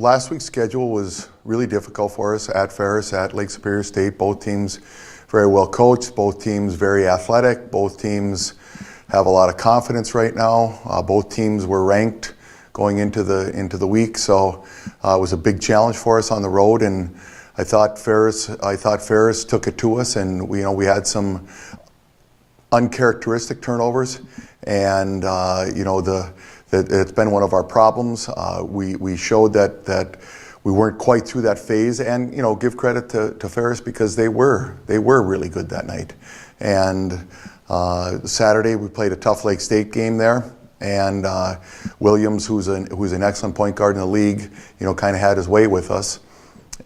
last week's schedule was really difficult for us at Ferris, at Lake Superior State. Both teams very well coached, both teams very athletic, both teams have a lot of confidence right now. Both teams were ranked going into the week, so it was a big challenge for us on the road. And I thought Ferris took it to us, and we had some uncharacteristic turnovers, and it's been one of our problems. We showed that we weren't quite through that phase, and give credit to Ferris because they were really good that night. And Saturday we played a tough Lake State game there, and Williams, who's an excellent point guard in the league, kind of had his way with us.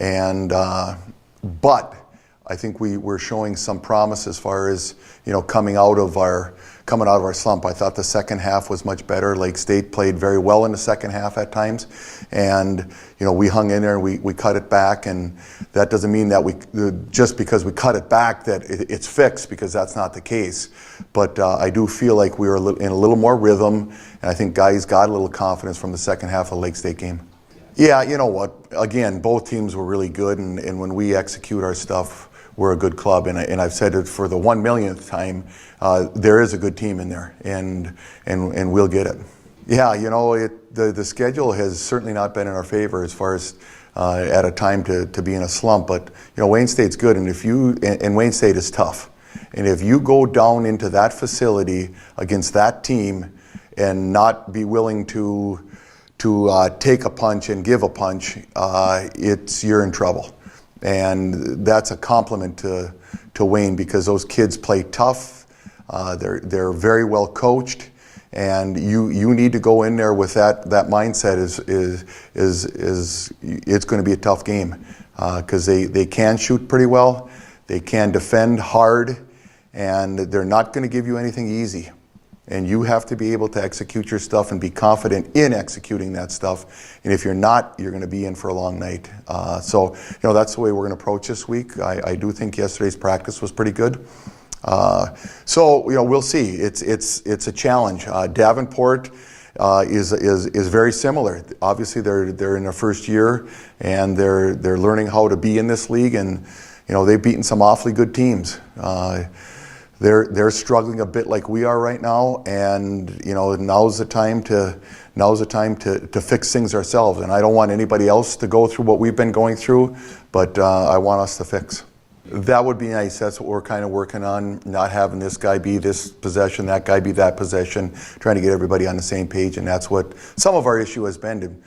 And but I think we're showing some promise as far as coming out of our slump. I thought the second half was much better. Lake State played very well in the second half at times, and we hung in there and we cut it back. And that doesn't mean that just because we cut it back that it's fixed, because that's not the case. But I do feel like we were in a little more rhythm, and I think guys got a little confidence from the second half of the Lake State game. Yeah, you know what? Again, both teams were really good, and when we execute our stuff, we're a good club. And I've said it for the 1 millionth time, there is a good team in there, and we'll get it. Yeah, the schedule has certainly not been in our favor as far as at a time to be in a slump. But Wayne State's good, and Wayne State is tough. And if you go down into that facility against that team and not be willing to take a punch and give a punch, you're in trouble. And that's a compliment to Wayne, because those kids play tough. They're very well coached, and you need to go in there with that mindset. Is it's going to be a tough game, because they can shoot pretty well, they can defend hard, and they're not going to give you anything easy. And you have to be able to execute your stuff and be confident in executing that stuff. And if you're not, you're going to be in for a long night. So that's the way we're going to approach this week. I do think yesterday's practice was pretty good. So we'll see. It's a challenge. Davenport is very similar. Obviously, they're in their first year, and they're learning how to be in this league. And they've beaten some awfully good teams. They're struggling a bit like we are right now, and now's the time to fix things ourselves. And I don't want anybody else to go through what we've been going through, but I want us to fix. That would be nice. That's what we're kind of working on, not having this guy be this possession, that guy be that possession, trying to get everybody on the same page. And that's what some of our issue has been.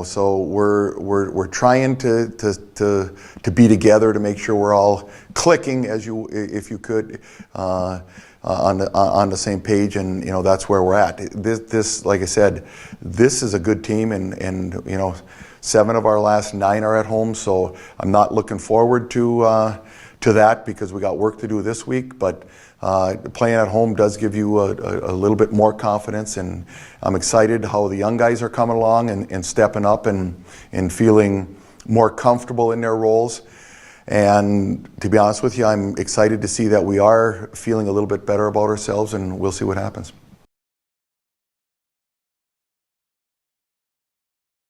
So we're trying to be together to make sure we're all clicking, if you could, on the same page, and that's where we're at. This, like I said, this is a good team, and 7 of our last 9 are at home, so I'm not looking forward to that, because we got work to do this week. But playing at home does give you a little bit more confidence, and I'm excited how the young guys are coming along and stepping up and feeling more comfortable in their roles. And to be honest with you, I'm excited to see that we are feeling a little bit better about ourselves, and we'll see what happens.